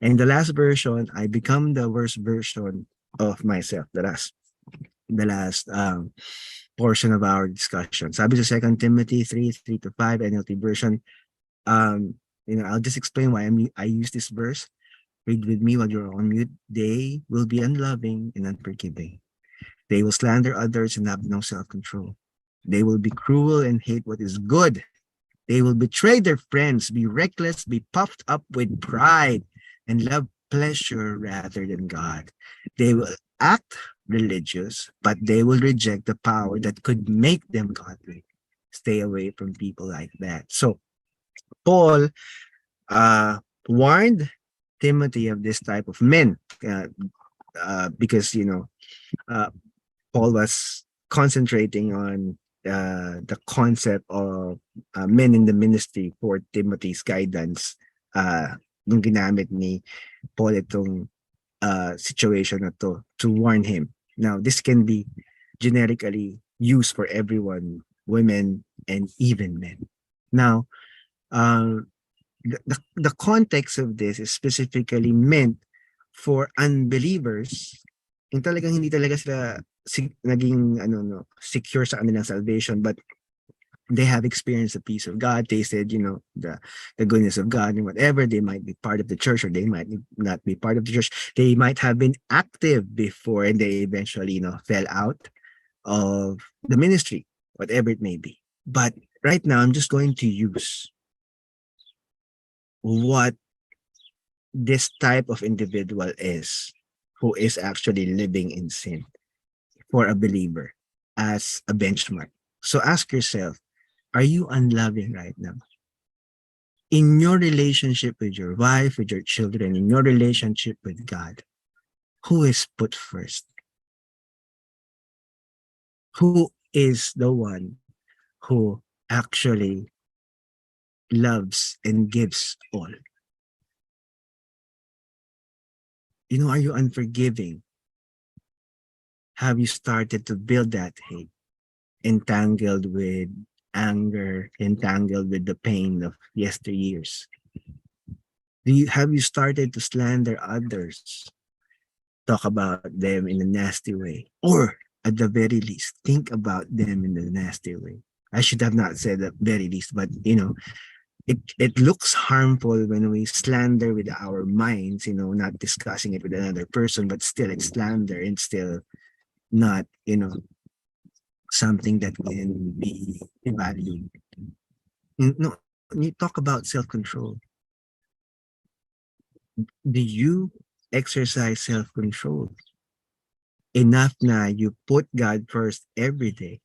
And the last version, I become the worst version of myself. The last portion of our discussion. Sabi sa 2 Timothy 3:3-5 NLT version, I'll just explain why I use this verse. Read with me while you're on mute. They will be unloving and unforgiving. They will slander others and have no self-control. They will be cruel and hate what is good. They will betray their friends, be reckless, be puffed up with pride, and love pleasure rather than God. They will act religious, but they will reject the power that could make them godly. Stay away from people like that. So Paul warned Timothy of this type of men because uh, Paul was concentrating on the concept of men in the ministry for Timothy's guidance nung ginamit ni Paul itong situation na to warn him. Now, this can be generically used for everyone, women and even men. Now, the context of this is specifically meant for unbelievers yung talagang hindi talaga sila naging secure sa kanilang salvation, but they have experienced the peace of God, tasted the goodness of God, and whatever. They might be part of the church or they might not be part of the church. They might have been active before and they eventually fell out of the ministry, whatever it may be. But right now I'm just going to use what this type of individual is, who is actually living in sin, for a believer as a benchmark. So ask yourself, are you unloving right now? In your relationship with your wife, with your children, in your relationship with God, who is put first? Who is the one who actually loves and gives all? Are you unforgiving? Have you started to build that hate, entangled with anger, entangled with the pain of yesteryears? Have you started to slander others, talk about them in a nasty way, or at the very least think about them in a nasty way? I should have not said at very least, but it looks harmful when we slander with our minds, not discussing it with another person, but still it's slander and still not, something that can be valued. You talk about self-control. Do you exercise self-control enough na you put God first every day?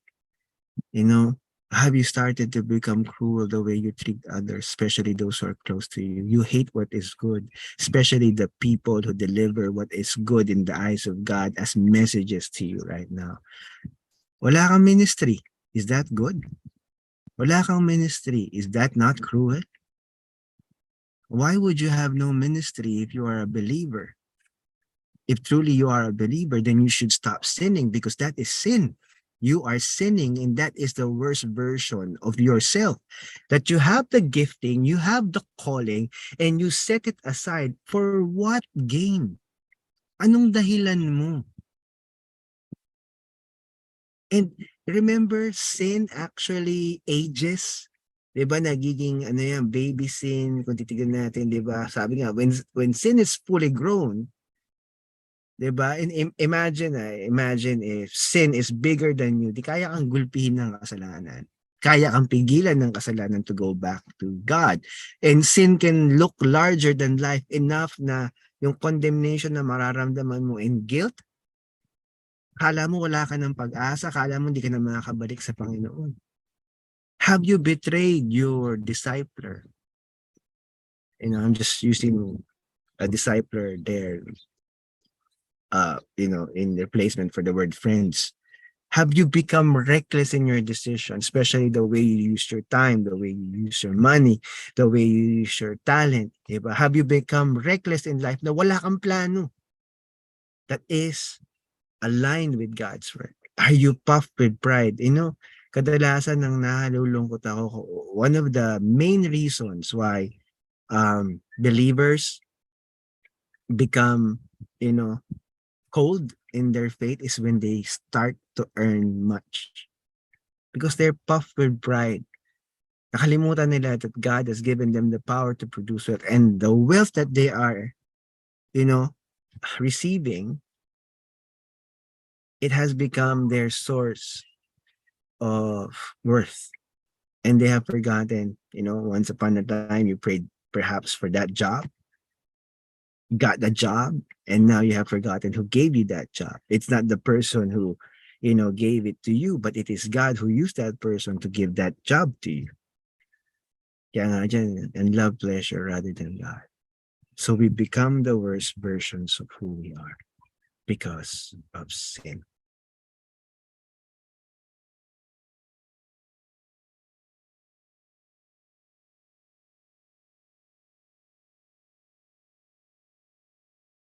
Have you started to become cruel the way you treat others, especially those who are close to you? You hate what is good, especially the people who deliver what is good in the eyes of God as messages to you right now. Wala kang ministry. Is that good? Wala kang ministry. Is that not cruel? Why would you have no ministry if you are a believer? If truly you are a believer, then you should stop sinning, because that is sin. You are sinning, and that is the worst version of yourself. That you have the gifting, you have the calling, and you set it aside. For what gain? Anong dahilan mo? And remember, sin actually ages. Diba, nagiging baby sin, kung titignan natin, diba? Sabi nga, when sin is fully grown, diba? And imagine if sin is bigger than you, di kaya kang gulpihin ng kasalanan. Kaya kang pigilan ng kasalanan to go back to God. And sin can look larger than life enough na yung condemnation na mararamdaman mo and guilt, kala mo wala ka ng pag-asa, kala mo hindi ka na makakabalik sa Panginoon. Have you betrayed your discipler? I'm just using a discipler there, in replacement for the word friends. Have you become reckless in your decision, especially the way you use your time, the way you use your money, the way you use your talent? Diba? Have you become reckless in life na wala kang plano that is aligned with God's word? Are you puffed with pride? Kadalasan nang nalulungkot ako, one of the main reasons why believers become, you know, cold in their faith is when they start to earn much because they're puffed with pride. Nakalimutan nila that God has given them the power to produce wealth, and the wealth that they are, you know, receiving, it has become their source of worth. And they have forgotten, once upon a time you prayed perhaps for that job, got the job, and now you have forgotten who gave you that job. It's not the person who, gave it to you, but it is God who used that person to give that job to you. Kaya nga dyan, and love pleasure rather than God. So we become the worst versions of who we are because of sin.